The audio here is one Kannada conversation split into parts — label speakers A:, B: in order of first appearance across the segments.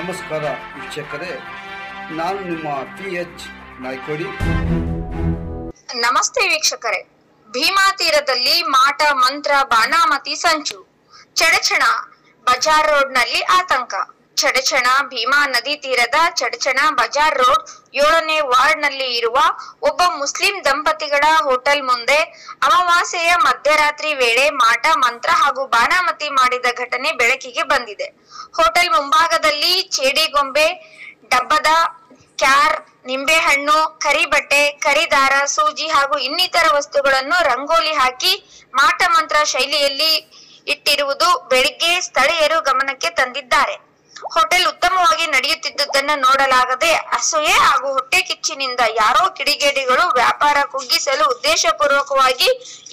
A: ನಮಸ್ಕಾರ ವೀಕ್ಷಕರೇ, ನಾನು ನಿಮ್ಮ PH ನಾಯ್ಕೋಡಿ.
B: ನಮಸ್ತೆ ವೀಕ್ಷಕರೇ, ಭೀಮಾ ತೀರದಲ್ಲಿ ಮಾಟ ಮಂತ್ರ ಬಾನಾಮತಿ ಸಂಚು. ಚಡಚಣ ಬಜಾರ್ ರೋಡ್ ನಲ್ಲಿ ಆತಂಕ. ಚಡಚಣ ಭೀಮಾ ನದಿ ತೀರದ ಚಡಚಣ ಬಜಾರ್ ರೋಡ್ 7ನೇ ವಾರ್ಡ್ ನಲ್ಲಿ ಇರುವ ಒಬ್ಬ ಮುಸ್ಲಿಂ ದಂಪತಿಗಳ ಹೋಟೆಲ್ ಮುಂದೆ ಅಮಾವಾಸ್ಯೆಯ ಮಧ್ಯರಾತ್ರಿ ವೇಳೆ ಮಾಟ ಮಂತ್ರ ಹಾಗೂ ಬಾನಾಮತಿ ಮಾಡಿದ ಘಟನೆ ಬೆಳಕಿಗೆ ಬಂದಿದೆ. ಹೋಟೆಲ್ ಮುಂಭಾಗದಲ್ಲಿ ಚೇಡಿಗೊಂಬೆ, ಡಬ್ಬದ ಕ್ಯಾರ್, ನಿಂಬೆಹಣ್ಣು, ಕರಿಬಟ್ಟೆ, ಕರಿದಾರ, ಸೂಜಿ ಹಾಗೂ ಇನ್ನಿತರ ವಸ್ತುಗಳನ್ನು ರಂಗೋಲಿ ಹಾಕಿ ಮಾಟ ಮಂತ್ರ ಶೈಲಿಯಲ್ಲಿ ಇಟ್ಟಿರುವುದು ಬೆಳಿಗ್ಗೆ ಸ್ಥಳೀಯರು ಗಮನಕ್ಕೆ ತಂದಿದ್ದಾರೆ. ಹೋಟೆಲ್ ಉತ್ತಮವಾಗಿ ನಡೆಯುತ್ತಿದ್ದುದನ್ನು ನೋಡಲಾಗದೆ ಅಸೂಯೆ ಹಾಗೂ ಹೊಟ್ಟೆ ಕಿಚ್ಚಿನಿಂದ ಯಾರೋ ಕಿಡಿಗೇಡಿಗಳು ವ್ಯಾಪಾರ ಕುಗ್ಗಿಸಲು ಉದ್ದೇಶಪೂರ್ವಕವಾಗಿ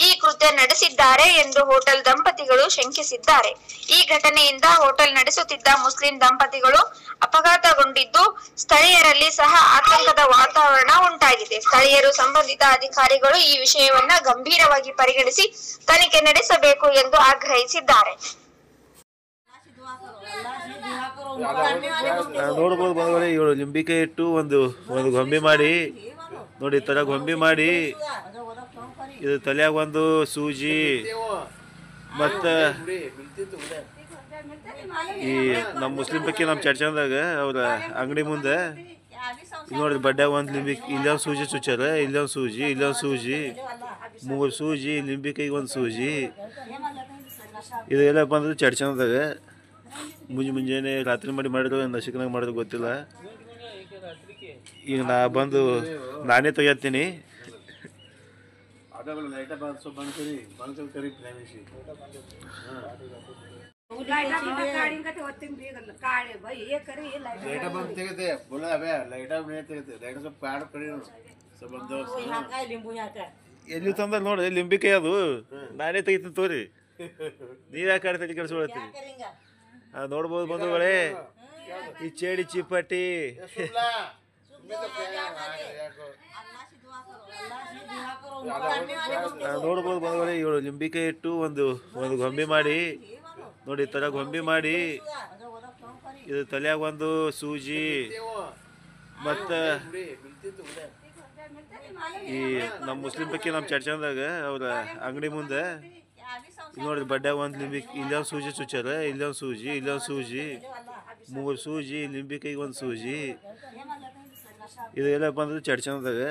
B: ಈ ಕೃತ್ಯ ನಡೆಸಿದ್ದಾರೆ ಎಂದು ಹೋಟೆಲ್ ದಂಪತಿಗಳು ಶಂಕಿಸಿದ್ದಾರೆ. ಈ ಘಟನೆಯಿಂದ ಹೋಟೆಲ್ ನಡೆಸುತ್ತಿದ್ದ ಮುಸ್ಲಿಂ ದಂಪತಿಗಳು ಅಪಘಾತಗೊಂಡಿದ್ದು ಸ್ಥಳೀಯರಲ್ಲಿ ಸಹ ಆತಂಕದ ವಾತಾವರಣ ಉಂಟಾಗಿದೆ. ಸ್ಥಳೀಯರು ಸಂಬಂಧಿತ ಅಧಿಕಾರಿಗಳು ಈ ವಿಷಯವನ್ನ ಗಂಭೀರವಾಗಿ ಪರಿಗಣಿಸಿ ತನಿಖೆ ನಡೆಸಬೇಕು ಎಂದು ಆಗ್ರಹಿಸಿದ್ದಾರೆ.
C: ನೋಡ್ಬೋದು ಬಂದವರೆ, ಇವಳು ಲಿಂಬಿಕಾಯಿ ಇಟ್ಟು ಒಂದು ಗೊಂಬೆ ಮಾಡಿ ನೋಡಿ, ತರ ಗೊಂಬೆ ಮಾಡಿ ಇದು ತಲೆಯಾಗ ಒಂದು ಸೂಜಿ ಮತ್ತು ಈ ನಮ್ಮ ಮುಸ್ಲಿಂ ಪೈಕಿ ನಮ್ಮ ಚರ್ಚಂದಾಗ ಅವ್ರ ಅಂಗಡಿ ಮುಂದೆ ನೋಡಿ ಬಡ್ಡ್ಯಾಗ ಒಂದು ಇಲ್ಲೊಂದು ಸೂಜಿ ಚುಚ್ಚಾರ, ಇಲ್ಲೊಂದು ಸೂಜಿ, ಇಲ್ಲೊಂದು ಸೂಜಿ, 3 ಸೂಜಿ, ಲಿಂಬಿಕಾಯಿಗೆ ಒಂದು ಸೂಜಿ. ಇದೆಲ್ಲ ಬಂದ್ರೆ ಚರ್ಚಂದಾಗ ಮುಂಜಾನೆ ರಾತ್ರಿ ಮಾಡಿದ್ರು ನಶಿಕನಾಗ ಮಾಡಿದ್ರು ಗೊತ್ತಿಲ್ಲ. ಈಗ ಬಂದು ನಾನೇ ತೆಗಿತೀನಿ. ಎಲ್ಲಿ ತಂದ ನೋಡಿ ಲಿಂಬಿಕಾಯಿ, ಅದು ನಾನೇ ತೆಗಿತೀನಿ ತೋರಿ, ನೀವ್ ಯಾಕೆ ತಲೆ ಕೆಲ್ಸಕೊಳತ್ತೀರಿ? ನೋಡ್ಬೋದು ಬಂಧುಗಳೇ, ಈ ಚೇಡಿ ಚಿಪ್ಪಟ್ಟಿ ನೋಡ್ಬೋದು ಬಂಧುಗಳೇ, ಇವಳು ಲಿಂಬಿಕಾಯಿ ಇಟ್ಟು ಒಂದು ಗೊಂಬೆ ಮಾಡಿ ನೋಡಿ, ತರ ಗೊಂಬೆ ಮಾಡಿ ಇದು ತಲೆಯಾಗ ಒಂದು ಸೂಜಿ ಮತ್ತು ಈ ನಮ್ಮ ಮುಸ್ಲಿಂ ಪೈಕಿ ನಮ್ಮ ಚರ್ಚಂದಾಗ ಅವ್ರ ಅಂಗಡಿ ಮುಂದೆ ನೋಡಿ ಬಡ್ಡ್ಯಾಗ ಒಂದು ಇಲ್ಲೊಂದು ಸೂಜಿ ಚುಚ್ಚಾರ, ಇಲ್ಲೊಂದು ಸೂಜಿ, ಇಲ್ಲೊಂದು ಸೂಜಿ, 3 ಸೂಜಿ, ಲಿಂಬಿಕಾಯಿಗೆ ಒಂದು ಸೂಜಿ. ಇದೆಲ್ಲ ಬಂದ್ರೆ ಚಡ್ಚಂದಾಗ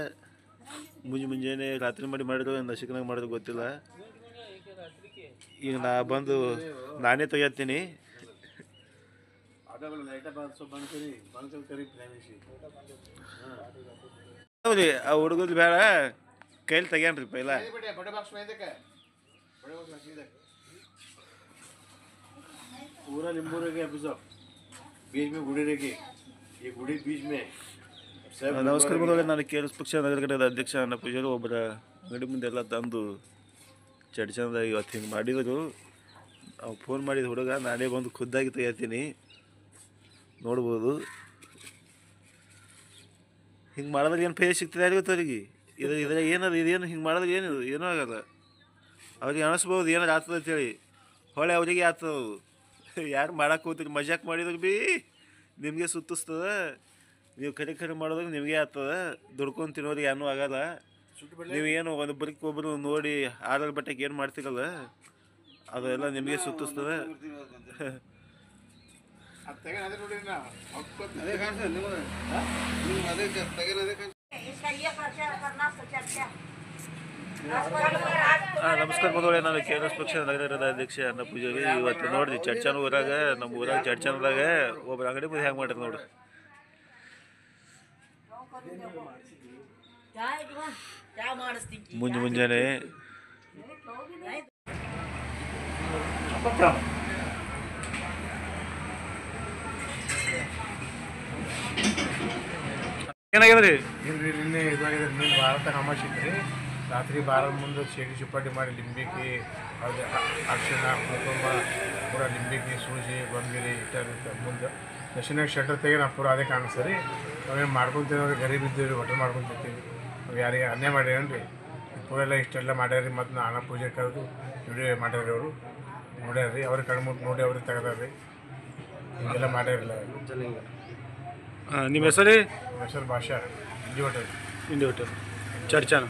C: ಮುಂಜಾನೆ ರಾತ್ರಿ ಮಾಡಿದ್ರು ನಶಿಕನಾಗ ಮಾಡಿದ್ರು ಗೊತ್ತಿಲ್ಲ. ಈಗ ಬಂದು ನಾನೇ ತೆಗಿತೀನಿ. ಆ ಹುಡುಗದು ಬೇಡ, ಕೈಲಿ ತೆಗ್ಯಾನ್ರಿ ಪೈಲ. पूरा नींबू रह गया, बीच में गुड़ी रह गई, ये गुड़ी बीच में. ನಮಸ್ಕಾರ ಬಂದವರೆ, ನಾನು KRS ಪಕ್ಷ ನಗರ ಘಟಕದ ಅಧ್ಯಕ್ಷ ಅನ್ನ ಪೂಜಾರಿ. ಒಬ್ಬರ ಅಂಗಡಿ ಮುಂದೆ ಎಲ್ಲ ತಂದು ಚಡ್ಚಂದಾಗಿ ಇವತ್ತು ಹಿಂಗೆ ಮಾಡಿದರು. ಅವ್ನು ಫೋನ್ ಮಾಡಿದ ಹುಡುಗ, ನಾನೇ ಬಂದು ಖುದ್ದಾಗಿ ತೆಗಿತೀನಿ. ನೋಡ್ಬೋದು ಹಿಂಗೆ ಮಾಡಿದ್ರೆ ಏನು ಪೇ ಸಿಗ್ತದೆ ಯಾರಿಗೊತ್ತು ಅವ್ರಿಗೆ. ಇದ್ರಾಗ ಏನದು, ಇದೇನು ಹಿಂಗೆ ಮಾಡಿದ್ರೆ ಏನಿದು ಏನೂ ಆಗಲ್ಲ. ಅವ್ರಿಗೆ ಅನಿಸ್ಬೋದು ಏನಾರು ಆಗ್ತದೆ ಅಂತೇಳಿ, ಹೊಳೆ ಅವರಿಗೆ ಆಗ್ತದೆ. ಯಾರು ಮಾಡಕ್ಕೆ ಹೋಗ್ತೀರಿ, ಮಜಾಕ್ ಮಾಡಿದ್ರೆ ಭೀ ನಿಮಗೆ ಸುತ್ತಿಸ್ತದ. ನೀವು ಖರೆ ಮಾಡೋದಾಗ ನಿಮಗೆ ಆಗ್ತದೆ. ದುಡ್ಕೊಂಡು ತಿನ್ನೋರಿಗೆ ಏನೂ ಆಗಲ್ಲ. ನೀವೇನು ಒಬ್ಬರಿಗೊಬ್ಬರು ನೋಡಿ ಆಡಲ್ ಬಟ್ಟೆಗೆ ಏನು ಮಾಡ್ತೀರಲ್ಲ, ಅದೆಲ್ಲ ನಿಮಗೆ ಸುತ್ತಿಸ್ತದೆ. ನಮಸ್ಕಾರ ಬಂದವಳೆ, ನಾನು KRS ಪಕ್ಷ ನಗರದ ಅಧ್ಯಕ್ಷ ಅನ್ನ ಪೂಜಾರಿ. ಇವತ್ತು ನೋಡ್ರಿ ಚಡ್ಚನ ಊರಾಗ, ನಮ್ಮ ಊರಾಗ ಚಡ್ಚನದಾಗ ಒಬ್ಬರು ಅಂಗಡಿ ಮುಂದೆ ಹೆಂಗೆ ಮಾಡ್ರಿ ನೋಡ್ರಿ. ಮುಂಜಾನೆ ಏನಾಗ್ಯದ್ರಿ?
D: ನಿನ್ನೆ ಇದಾಗಿದೆ. ನಿನ್ನೆ ಭಾರತ ಅಮಾವಾಸ್ಯೆ ರಾತ್ರಿ ಬಾರದ ಮುಂದೆ ಚೇಡಿ ಚುಪ್ಪಾಟಿ ಮಾಡಿ ಲಿಂಬಿಕಿ, ಅದು ಅರಿಶಿಣ, ಕುಂಕುಮ, ಪೂರ ಲಿಂಬಿಕಿ, ಸೂಜಿ, ಗೊಂಬಿರಿ ಇಟ್ಟ ಮುಂದೆ ನಶಿನಾಗ ಶೆಟರ್ ತೆಗೆ ನಾವು ಪೂರ ಅದೇ ಕಾಣಿಸ್ತೀರಿ. ನಾವೇನು ಮಾಡ್ಕೊತೀವಿ, ಗರೀಬ್ ಇದ್ದೀವಿ, ಹೋಟೆಲ್ ಮಾಡ್ಕೊತೀವಿ. ನಾವು ಯಾರಿಗೆ ಅನ್ಯಾಯ ಮಾಡ್ಯಾರೇನು ರೀ, ಪೂರ ಎಲ್ಲ ಇಷ್ಟೆಲ್ಲ ಮಾಡ್ಯಾರಿ. ಮತ್ತು ಅನ್ನ ಪೂಜೆ ಕರೆದು ವಿಡಿಯೋ ಮಾಡ್ಯಾರಿ. ಅವರು ನೋಡ್ಯಾರ ರೀ, ಅವ್ರಿಗೆ ಕಣ್ಮುಟ್ಟು ನೋಡಿ ಅವ್ರಿಗೆ ತೆಗ್ದಾರ ರೀ. ಹೀಗೆಲ್ಲ ಮಾಡಿರಲಿಲ್ಲ.
C: ನಿಮ್ಮ ಹೆಸರೇ?
D: ಹೆಸರು ಭಾಷಾ ಇಂಡಿ ಹೋಟೆಲ್.
C: ಇಂಡಿ ಹೋಟೆಲ್ ಚರ್ಚನ.